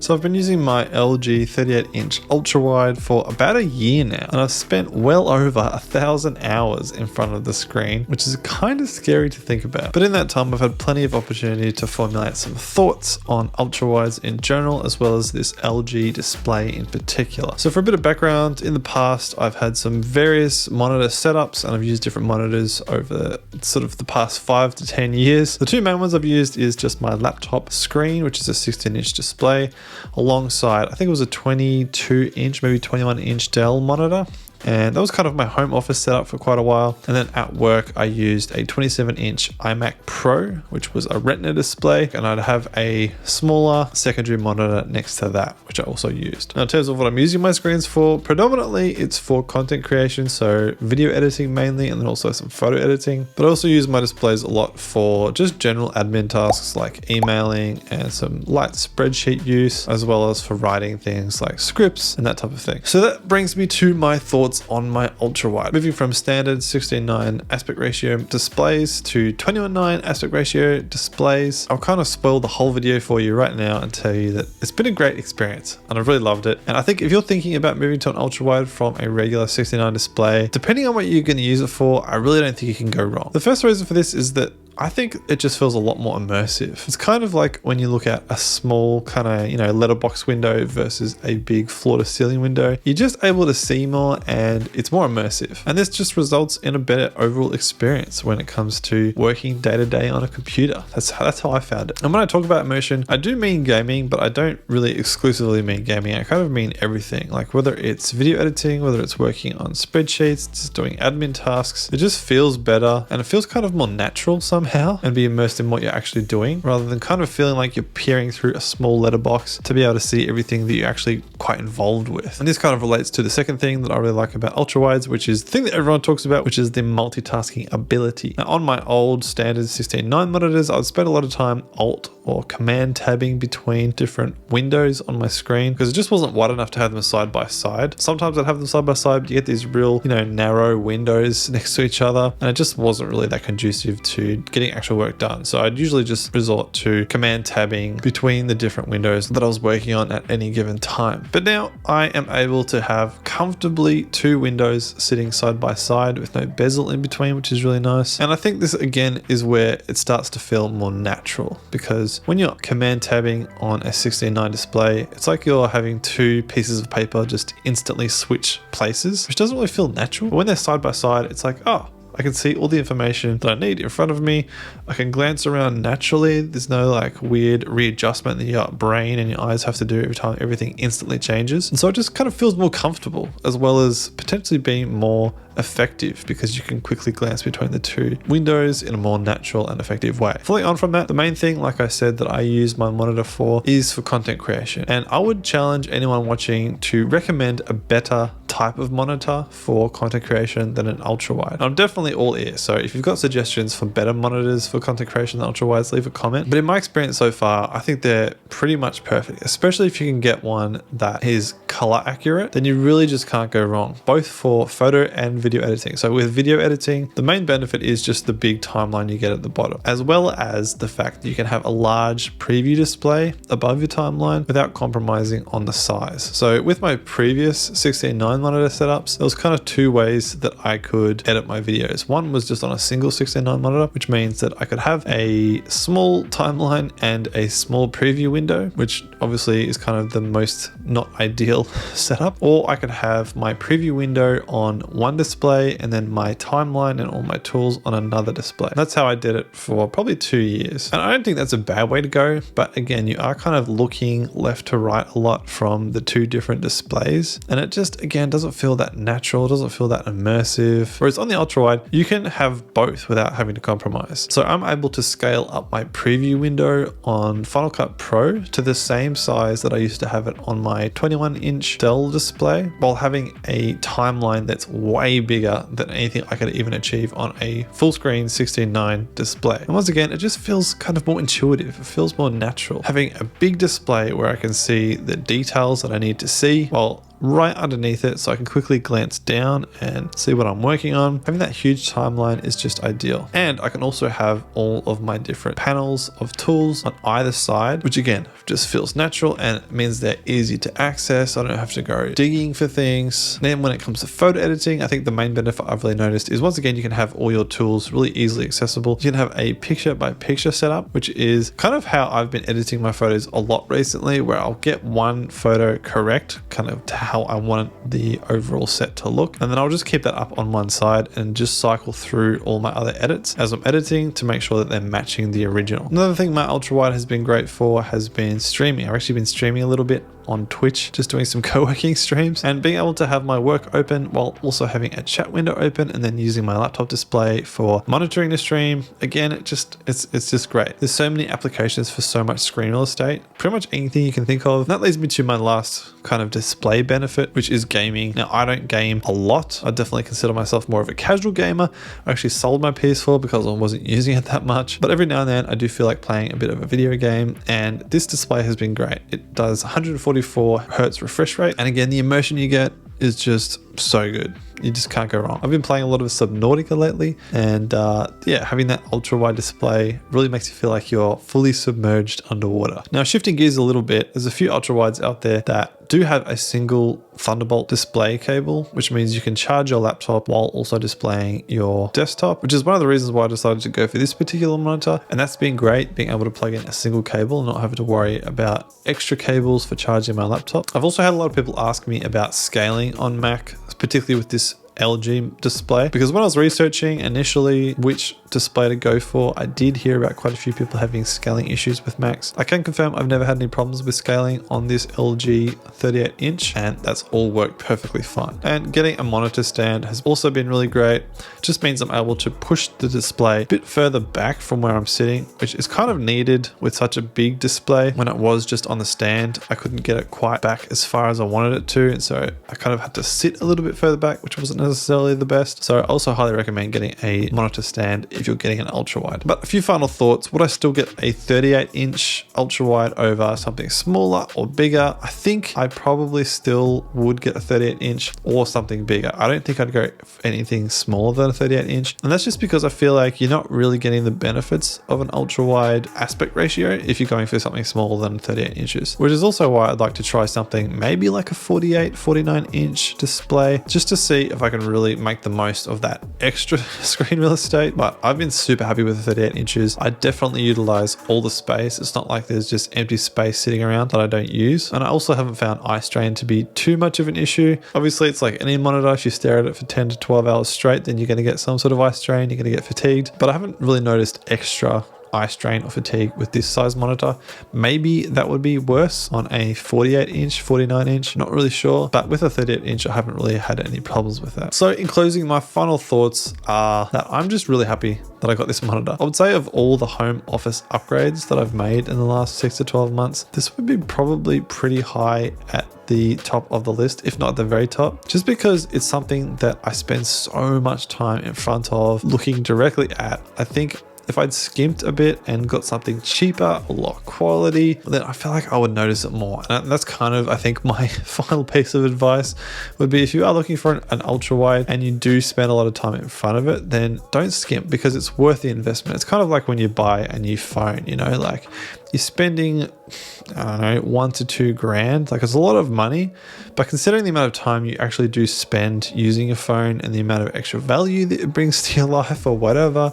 So I've been using my LG 38-inch ultrawide for about a year now, and I've spent well over 1,000 hours in front of the screen, which is kind of scary to think about. But in that time, I've had plenty of opportunity to formulate some thoughts on ultrawides in general, as well as this LG display in particular. So for a bit of background, in the past, I've had some various monitor setups, and I've used different monitors over sort of the past 5 to 10 years. The two main ones I've used is just my laptop screen, which is a 16-inch display, alongside, I think it was a 22-inch, maybe 21-inch Dell monitor. And that was kind of my home office setup for quite a while. And then at work, I used a 27-inch iMac Pro, which was a Retina display, and I'd have a smaller secondary monitor next to that, which I also used. Now, in terms of what I'm using my screens for, predominantly it's for content creation, so video editing mainly, and then also some photo editing. But I also use my displays a lot for just general admin tasks like emailing and some light spreadsheet use, as well as for writing things like scripts and that type of thing. So that brings me to my thoughts on my ultrawide. Moving from standard 16:9 aspect ratio displays to 21:9 aspect ratio displays. I'll kind of spoil the whole video for you right now and tell you that it's been a great experience and I've really loved it. And I think if you're thinking about moving to an ultrawide from a regular 16:9 display, depending on what you're going to use it for, I really don't think you can go wrong. The first reason for this is that I think it just feels a lot more immersive. It's kind of like when you look at a small kind of, letterbox window versus a big floor to ceiling window, you're just able to see more and it's more immersive. And this just results in a better overall experience when it comes to working day to day on a computer. That's how I found it. And when I talk about immersion, I do mean gaming, but I don't really exclusively mean gaming. I kind of mean everything, like whether it's video editing, whether it's working on spreadsheets, just doing admin tasks, it just feels better and it feels kind of more natural somehow, and be immersed in what you're actually doing rather than kind of feeling like you're peering through a small letterbox to be able to see everything that you're actually quite involved with. And this kind of relates to the second thing that I really like about ultrawides, which is the thing that everyone talks about, which is the multitasking ability. Now, on my old standard 16:9 monitors, I would spend a lot of time alt or command tabbing between different windows on my screen because it just wasn't wide enough to have them side by side. Sometimes I'd have them side by side, but you get these real, narrow windows next to each other, and it just wasn't really that conducive to getting actual work done. So I'd usually just resort to command tabbing between the different windows that I was working on at any given time. But now I am able to have comfortably two windows sitting side by side with no bezel in between, which is really nice. And I think this again is where it starts to feel more natural, because when you're command tabbing on a 16:9 display, it's like you're having two pieces of paper just instantly switch places, which doesn't really feel natural. But when they're side by side, it's like, oh, I can see all the information that I need in front of me. I can glance around naturally. There's no like weird readjustment that your brain and your eyes have to do every time everything instantly changes. And so it just kind of feels more comfortable, as well as potentially being more effective because you can quickly glance between the two windows in a more natural and effective way. Following on from that, the main thing, like I said, that I use my monitor for is for content creation. And I would challenge anyone watching to recommend a better type of monitor for content creation than an ultrawide. I'm definitely all ears, so if you've got suggestions for better monitors for content creation than ultrawides, leave a comment. But in my experience so far, I think they're pretty much perfect, especially if you can get one that is color accurate, then you really just can't go wrong, both for photo and video editing. So with video editing, the main benefit is just the big timeline you get at the bottom, as well as the fact that you can have a large preview display above your timeline without compromising on the size. So with my previous 16:9 monitor setups, there was kind of two ways that I could edit my videos. One was just on a single 16:9 monitor, which means that I could have a small timeline and a small preview window, which obviously is kind of the most not ideal setup. Or I could have my preview window on one display and then my timeline and all my tools on another display. That's how I did it for probably 2 years. And I don't think that's a bad way to go, but again, you are kind of looking left to right a lot from the two different displays, and it just, again, doesn't feel that natural, doesn't feel that immersive. Whereas on the ultrawide, you can have both without having to compromise. So I'm able to scale up my preview window on Final Cut Pro to the same size that I used to have it on my 21-inch Dell display, while having a timeline that's way bigger than anything I could even achieve on a full screen 16:9 display. And once again, it just feels kind of more intuitive. It feels more natural. Having a big display where I can see the details that I need to see, while right underneath it so I can quickly glance down and see what I'm working on. Having that huge timeline is just ideal. And I can also have all of my different panels of tools on either side, which again, just feels natural and it means they're easy to access. I don't have to go digging for things. Then when it comes to photo editing, I think the main benefit I've really noticed is once again, you can have all your tools really easily accessible. You can have a picture by picture setup, which is kind of how I've been editing my photos a lot recently, where I'll get one photo correct, kind of to how I want the overall set to look. And then I'll just keep that up on one side and just cycle through all my other edits as I'm editing to make sure that they're matching the original. Another thing my ultrawide has been great for has been streaming. I've actually been streaming a little bit on Twitch, just doing some co-working streams, and being able to have my work open while also having a chat window open and then using my laptop display for monitoring the stream. Again, it's just great. There's so many applications for so much screen real estate, pretty much anything you can think of. And that leads me to my last kind of display benefit, which is gaming. Now, I don't game a lot. I definitely consider myself more of a casual gamer. I actually sold my PS4 because I wasn't using it that much, but every now and then I do feel like playing a bit of a video game, and this display has been great. It does 144 Hertz refresh rate, and again, the immersion you get is just so good. You just can't go wrong. I've been playing a lot of Subnautica lately, and yeah, having that ultra wide display really makes you feel like you're fully submerged underwater. Now, shifting gears a little bit, there's a few ultra wides out there that do have a single Thunderbolt display cable, which means you can charge your laptop while also displaying your desktop, which is one of the reasons why I decided to go for this particular monitor. And that's been great, being able to plug in a single cable and not having to worry about extra cables for charging my laptop. I've also had a lot of people ask me about scaling on Mac, particularly with this LG display, because when I was researching initially which display to go for, I did hear about quite a few people having scaling issues with Macs. I can confirm I've never had any problems with scaling on this LG 38 inch, and that's all worked perfectly fine. And getting a monitor stand has also been really great. Just means I'm able to push the display a bit further back from where I'm sitting, which is kind of needed with such a big display. When it was just on the stand, I couldn't get it quite back as far as I wanted it to, and so I kind of had to sit a little bit further back, which wasn't necessarily the best. So I also highly recommend getting a monitor stand if you're getting an ultra wide. But a few final thoughts. Would I still get a 38 inch ultra wide over something smaller or bigger? I think I probably still would get a 38 inch or something bigger. I don't think I'd go for anything smaller than a 38 inch. And that's just because I feel like you're not really getting the benefits of an ultra wide aspect ratio if you're going for something smaller than 38 inches, which is also why I'd like to try something maybe like a 48, 49 inch display, just to see if I can really make the most of that extra screen real estate. But I've been super happy with the 38 inches. I definitely utilize all the space. It's not like there's just empty space sitting around that I don't use. And I also haven't found eye strain to be too much of an issue. Obviously, it's like any monitor. If you stare at it for 10 to 12 hours straight, then you're going to get some sort of eye strain. You're going to get fatigued. But I haven't really noticed extra eye strain or fatigue with this size monitor. Maybe that would be worse on a 48 inch, 49 inch, not really sure. But with a 38 inch, I haven't really had any problems with that. So in closing, my final thoughts are that I'm just really happy that I got this monitor. I would say of all the home office upgrades that I've made in the last 6 to 12 months, this would be probably pretty high at the top of the list, if not the very top, just because it's something that I spend so much time in front of looking directly at. I think if I'd skimped a bit and got something cheaper or lower quality, then I feel like I would notice it more. And that's kind of, I think, my final piece of advice would be, if you are looking for an ultra wide and you do spend a lot of time in front of it, then don't skimp, because it's worth the investment. It's kind of like when you buy a new phone, you know, like you're spending, I don't know, $1 to $2 grand. Like, it's a lot of money, but considering the amount of time you actually do spend using a phone and the amount of extra value that it brings to your life or whatever,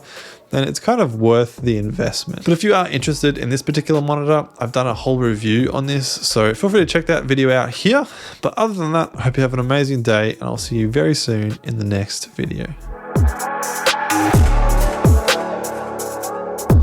then it's kind of worth the investment. But if you are interested in this particular monitor, I've done a whole review on this, so feel free to check that video out here. But other than that, I hope you have an amazing day, and I'll see you very soon in the next video.